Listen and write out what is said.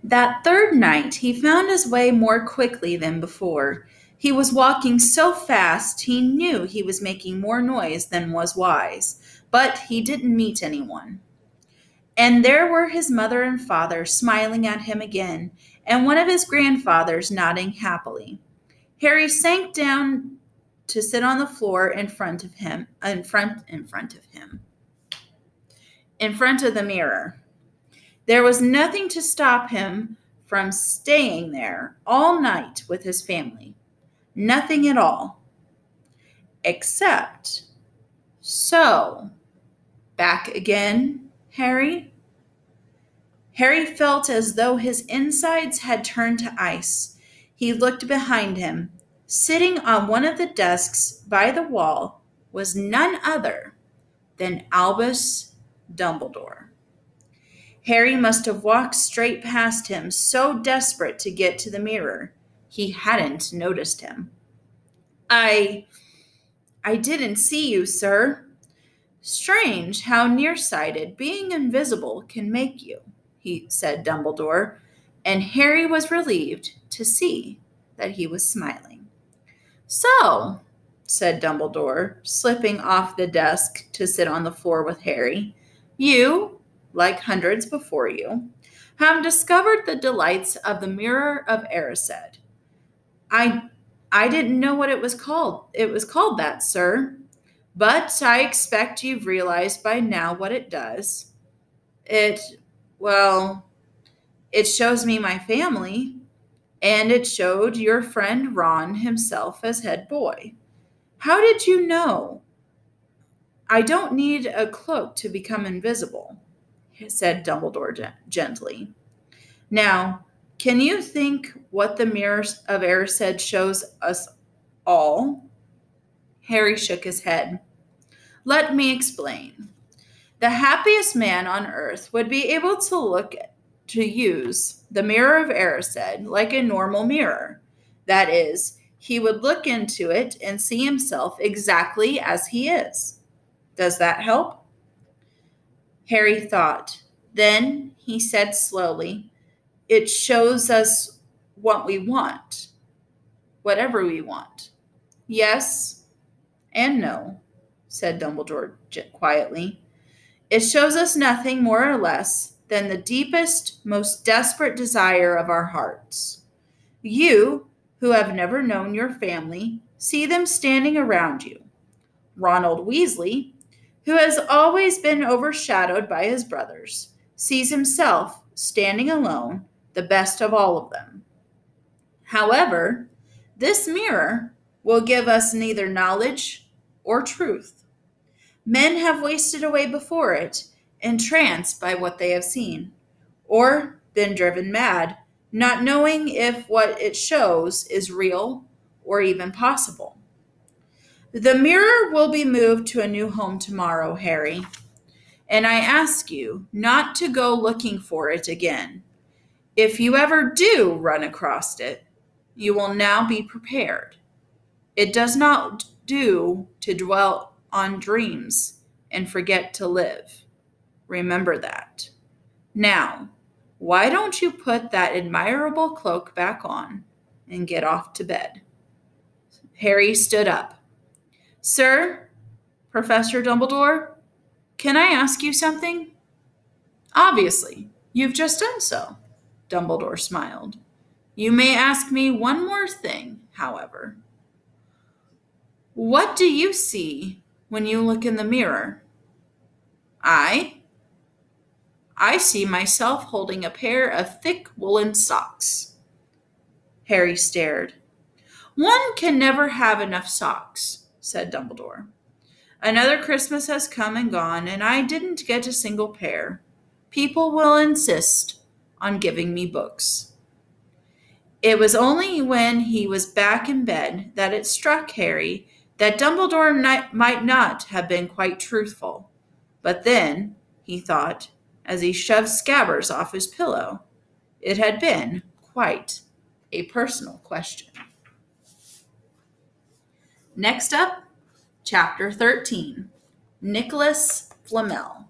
That third night, he found his way more quickly than before. He was walking so fast he knew he was making more noise than was wise, but he didn't meet anyone. And there were his mother and father smiling at him again, and one of his grandfathers nodding happily. Harry sank down to sit on the floor in front of the mirror. There was nothing to stop him from staying there all night with his family. Nothing at all. Except, so, back again, Harry? Harry felt as though his insides had turned to ice. He looked behind him. Sitting on one of the desks by the wall was none other than Albus Dumbledore. Harry must have walked straight past him, so desperate to get to the mirror, he hadn't noticed him. I didn't see you, sir. Strange how nearsighted being invisible can make you, said Dumbledore, and Harry was relieved to see that he was smiling. So, said Dumbledore, slipping off the desk to sit on the floor with Harry, you, like hundreds before you, have discovered the delights of the Mirror of Erised. I didn't know what it was called. It was called that, sir. But I expect you've realized by now what it does. Well, it shows me my family, and it showed your friend Ron himself as head boy. How did you know? I don't need a cloak to become invisible, said Dumbledore gently. Now, can you think what the Mirror of Erised shows us all? Harry shook his head. Let me explain. The happiest man on earth would be able to use the Mirror of Erised like a normal mirror. That is, he would look into it and see himself exactly as he is. Does that help? Harry thought. Then he said slowly, it shows us what we want, whatever we want. Yes and no, said Dumbledore quietly. It shows us nothing more or less than the deepest, most desperate desire of our hearts. You, who have never known your family, see them standing around you. Ronald Weasley, who has always been overshadowed by his brothers, sees himself standing alone, the best of all of them. However, this mirror will give us neither knowledge or truth. Men have wasted away before it, entranced by what they have seen, or been driven mad, not knowing if what it shows is real or even possible. The mirror will be moved to a new home tomorrow, Harry, and I ask you not to go looking for it again. If you ever do run across it, you will now be prepared. It does not do to dwell on dreams and forget to live. Remember that. Now, why don't you put that admirable cloak back on and get off to bed? Harry stood up. Sir, Professor Dumbledore, can I ask you something? Obviously, you've just done so, Dumbledore smiled. You may ask me one more thing, however. What do you see when you look in the mirror? I see myself holding a pair of thick woolen socks. Harry stared. One can never have enough socks, said Dumbledore. Another Christmas has come and gone, and I didn't get a single pair. People will insist on giving me books. It was only when he was back in bed that it struck Harry that Dumbledore might not have been quite truthful. But then, he thought, as he shoved Scabbers off his pillow, it had been quite a personal question. Next up, Chapter 13, Nicholas Flamel.